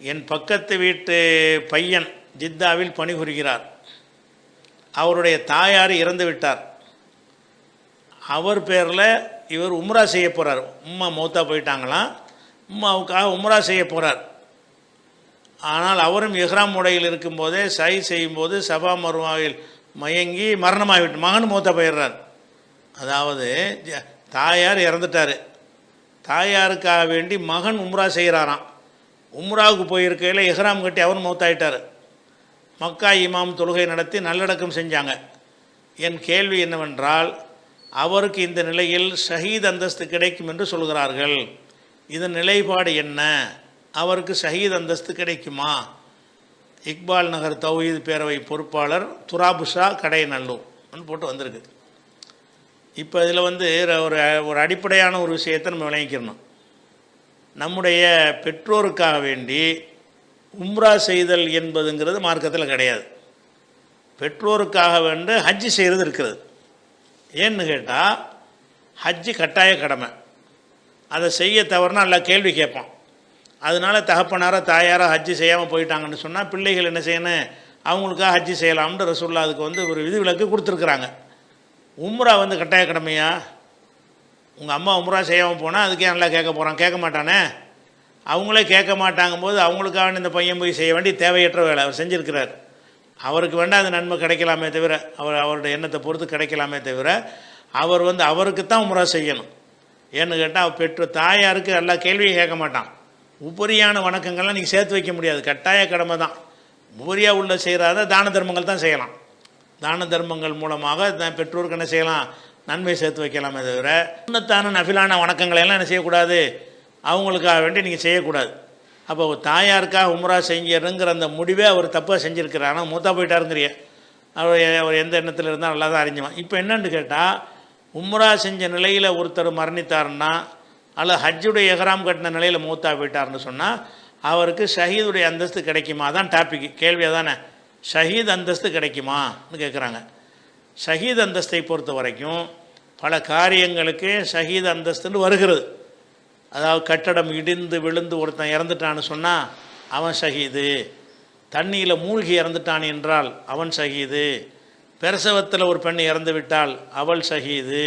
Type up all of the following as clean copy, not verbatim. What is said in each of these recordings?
என் பக்கத்து வீட்டு பையன் ஜித்தாவில் பணிபுரிகிறார். அவருடைய தாயார் இறந்து விட்டார். அவர் பேரில் இவர் உம்ரா செய்ய போகிறார். உம்மா மௌத்தா போயிட்டாங்களாம். உம்மாவுக்காக உம்ரா செய்ய போகிறார். ஆனால் அவரும் இஹ்ராம் உடையில் இருக்கும்போதே சை செய்யும்போது சபா மருவாவில் மயங்கி மரணமாகிவிட்டு மகன் மௌத்தா போயிடுறார். அதாவது தாயார் இறந்துட்டார். தாயாருக்காக வேண்டி மகன் உம்ரா செய்கிறாராம். உம்ராவுக்கு போயிருக்கையில் இஹ்ராம் கட்டி அவர் மௌத்தாயிட்டார். மக்கா இமாம் தொழுகை நடத்தி நல்லடக்கம் செஞ்சாங்க. என் கேள்வி என்னவென்றால், அவருக்கு இந்த நிலையில் ஷஹீத் அந்தஸ்து கிடைக்கும் என்று சொல்கிறார்கள். இதன் நிலைப்பாடு என்ன? அவருக்கு ஷஹீத் அந்தஸ்து கிடைக்குமா? இக்பால் நகர் தௌஹீத் பேரவை பொறுப்பாளர் துராபுஷா கடைநல்லூர் போட்டு வந்திருக்கு. இப்போ இதில் ஒரு அடிப்படையான ஒரு விஷயத்தை நம்ம விளங்கிக்கணும். நம்முடைய பெற்றோருக்காக வேண்டி உம்ரா செய்தல் என்பதுங்கிறது மார்க்கத்தில் கிடையாது. பெற்றோருக்காக வேண்டி ஹஜ்ஜி செய்கிறது இருக்கிறது. ஏன்னு கேட்டால், ஹஜ்ஜி கட்டாய கடமை. அதை செய்ய தவறுனா நல்லா கேள்வி கேட்பான். அதனால் தகப்பனாரோ தாயாரோ ஹஜ்ஜி செய்யாமல் போயிட்டாங்கன்னு சொன்னால் பிள்ளைகள் என்ன செய்யணும்? அவங்களுக்காக ஹஜ்ஜி செய்யலாம்னு ரசூலுல்லாஹ் அதுக்கு ஒரு விதிவிலக்கு கொடுத்துருக்குறாங்க. உம்ரா கட்டாய கடமையா? உங்கள் அம்மா உம்ரா செய்யாமல் போனால் அதுக்கே நல்லா கேட்க போகிறான்? கேட்க மாட்டானே. அவங்களே கேட்க மாட்டாங்கும் போது அவங்களுக்காக இந்த பையன் போய் செய்ய வேண்டிய தேவையற்ற வேலை அவர் செஞ்சுருக்கிறார். அவருக்கு வேண்டாம் அது நன்மை கிடைக்கலாமே தவிர, அவருடைய எண்ணத்தை பொறுத்து கிடைக்கலாமே தவிர, அவர் அவருக்கு தான் உம்ரா செய்யணும். ஏன்னு கேட்டால், அவர் பெற்ற தாயாருக்கு எல்லா கேள்வியும் கேட்க மாட்டான். உபரியான வணக்கங்கள்லாம் நீங்கள் சேர்த்து வைக்க முடியாது. கட்டாய கடமை தான். உபரியாக உள்ள செய்கிறாத தான தர்மங்கள் தான் செய்யலாம். தான தர்மங்கள் மூலமாக பெற்றோருக்கு என்ன செய்யலாம்? நன்மை சேர்த்து வைக்கலாமே தவிர, சுன்னத்தான நஃபிலான வணக்கங்களை எல்லாம் என்ன செய்யக்கூடாது? அவங்களுக்காக வேண்டி நீங்கள் செய்யக்கூடாது. அப்போ தாயாருக்காக உம்ரா செஞ்சிருங்கிற அந்த முடிவே அவர் தப்பாக செஞ்சுருக்கிறார். ஆனால் மூத்தா போயிட்டாருங்கிறிய அவர் எந்த எண்ணத்தில் இருந்தால் நல்லா தான் அறிஞ்சுவான். இப்போ என்னென்னு கேட்டால், உம்ரா செஞ்ச நிலையில் ஒருத்தர் மரணித்தாருன்னா, அல்ல ஹஜ்ஜுடைய இஹ்ராம் கட்டின நிலையில் மூத்தா போயிட்டார்னு சொன்னால் அவருக்கு ஷஹீதுடைய அந்தஸ்து கிடைக்குமா? தான் டாபிக், கேள்வியாக தானே. ஷஹீத் அந்தஸ்து கிடைக்குமான்னு கேட்குறாங்க. ஷஹீத் அந்தஸ்தை பொறுத்த வரைக்கும் பல காரியங்களுக்கு ஷஹீத் அந்தஸ்துன்னு வருகிறது. அதாவது கட்டடம் இடிந்து விழுந்து ஒருத்தன் இறந்துட்டான்னு சொன்னால் அவன் ஷஹீது. தண்ணியில் மூழ்கி இறந்துட்டான் என்றால் அவன் ஷஹீது. பிரசவத்தில் ஒரு பெண் இறந்து விட்டால் அவள் ஷஹீது.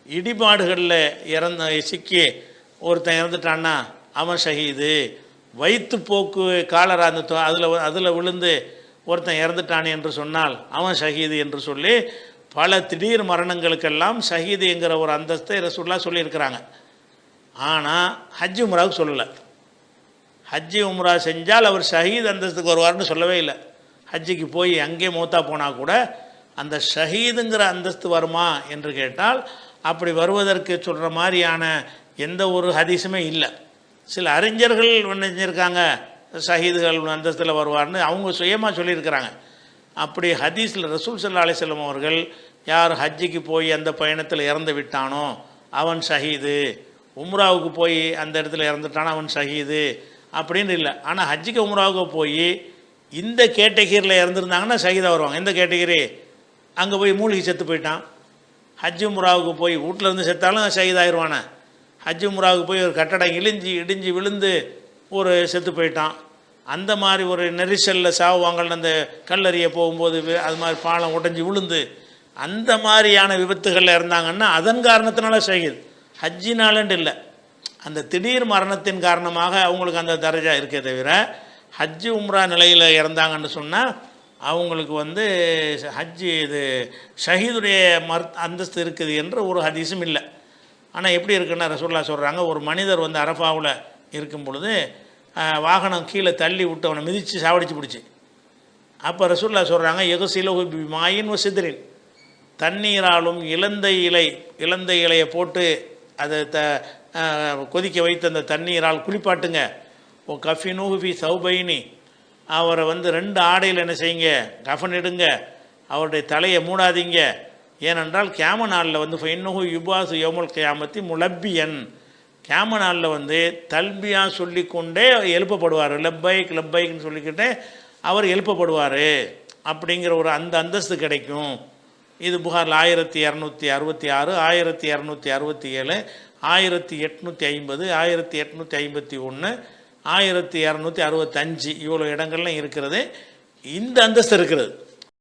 இடிபாடுகளில் சிக்கி ஒருத்தன் இறந்துட்டான்னா அவன் ஷஹீது. வயிற்றுப்போக்கு காலரா அதில் விழுந்து ஒருத்தன் இறந்துட்டான் என்று சொன்னால் அவன் ஷஹீது என்று சொல்லி பல திடீர் மரணங்களுக்கெல்லாம் ஷஹீது என்கிற ஒரு அந்தஸ்தை ரசூலுல்லாஹ் சொல்லியிருக்கிறாங்க. ஆனால் ஹஜ்ஜி உம்ராவுக்கு சொல்லலை. ஹஜ்ஜி உம்ரா செஞ்சால் அவர் ஷஹீத் அந்தஸ்துக்கு வருவார்னு சொல்லவே இல்லை. ஹஜ்ஜிக்கு போய் அங்கே மூத்தா போனால் கூட அந்த ஷஹீதுங்கிற அந்தஸ்து வருமா என்று கேட்டால், அப்படி வருவதற்கு சொல்கிற மாதிரியான எந்த ஒரு ஹதீஸுமே இல்லை. சில அறிஞர்கள் செஞ்சுருக்காங்க ஷஹீதுகள் அந்தஸ்தில் வருவார்னு அவங்க சுயமாக சொல்லியிருக்கிறாங்க. அப்படி ஹதீஸில் ரசூல் ஸல்லல்லாஹு அலைஹி வஸல்லம் அவர்கள் யார் ஹஜ்ஜிக்கு போய் அந்த பயணத்தில் இறந்து விட்டானோ அவன் ஷஹீது, உம்ராவுக்கு போய் அந்த இடத்துல இறந்துட்டானோ அவன் ஷஹீது அப்படின்னு இல்லை. ஆனால் ஹஜ்ஜிக்கு உம்ராவுக்கு போய் இந்த கேட்டகிரியில் இறந்துருந்தாங்கன்னா ஷஹீதாக வருவாங்க. எந்த கேட்டகிரி? அங்கே போய் மூழ்கி செத்து போயிட்டான். ஹஜ்ஜி உம்ராவுக்கு போய் வீட்டில் இருந்து செத்தாலும் ஷஹீதாகிடுவானே. ஹஜ்ஜி உம்ராவுக்கு போய் ஒரு கட்டடம் இடிஞ்சு விழுந்து ஒரு செத்து போயிட்டான். அந்த மாதிரி ஒரு நெரிசலில் சாவுவாங்கள்னு அந்த கல்லறிய போகும்போது அது மாதிரி பாலம் உடஞ்சி விழுந்து அந்த மாதிரியான விபத்துகளில் இருந்தாங்கன்னா அதன் காரணத்தினால ஷஹீத். ஹஜ்ஜினாலண்டு இல்லை, அந்த திடீர் மரணத்தின் காரணமாக அவங்களுக்கு அந்த தரஜா இருக்கே தவிர, ஹஜ்ஜி உம்ரா நிலையில் இறந்தாங்கன்னு சொன்னால் அவங்களுக்கு ஹஜ்ஜி இது ஷஹீதுடைய அந்தஸ்து இருக்குது என்ற ஒரு ஹதீஸும் இல்லை. ஆனால் எப்படி இருக்குன்னா ரசூலுல்லாஹ் சொல்கிறாங்க, ஒரு மனிதர் அரஃபாவில் இருக்கும் பொழுது வாகனம் கீழே தள்ளி விட்டு அவனை மிதித்து சாவடிச்சு பிடிச்சி. அப்போ ரசூலுல்லாஹ் சொல்கிறாங்க, எகுசிலஹு பிமாயின் வசித்ரின், தண்ணீராலும் இலந்தை இலையை போட்டு அதை கொதிக்க வைத்து அந்த தண்ணீரால் குளிப்பாட்டுங்க. ஓ கஃபினூஹு ஃபி சௌபைனி, அவரை 2 ஆடையில் என்ன செய்யுங்க, கஃன் இடுங்க, அவருடைய தலையை மூடாதீங்க. ஏனென்றால் கியாம நாளில் ஃபைன்னஹு யுபாசு யௌமுல் கியாமத்தி முலப்பியன், கியாம நாளில் தல்பியா சொல்லிக்கொண்டே எழுப்பப்படுவார். லப்பைக் லப்பைக்னு சொல்லிக்கிட்டே அவர் எழுப்பப்படுவார் அப்படிங்கிற ஒரு அந்த அந்தஸ்து கிடைக்கும். இது புகாரில் 1266, 1267, 1850, 1851, 1265 இவ்வளோ இடங்கள்லாம் இருக்கிறது. இந்த அந்தஸ்து இருக்கிறது.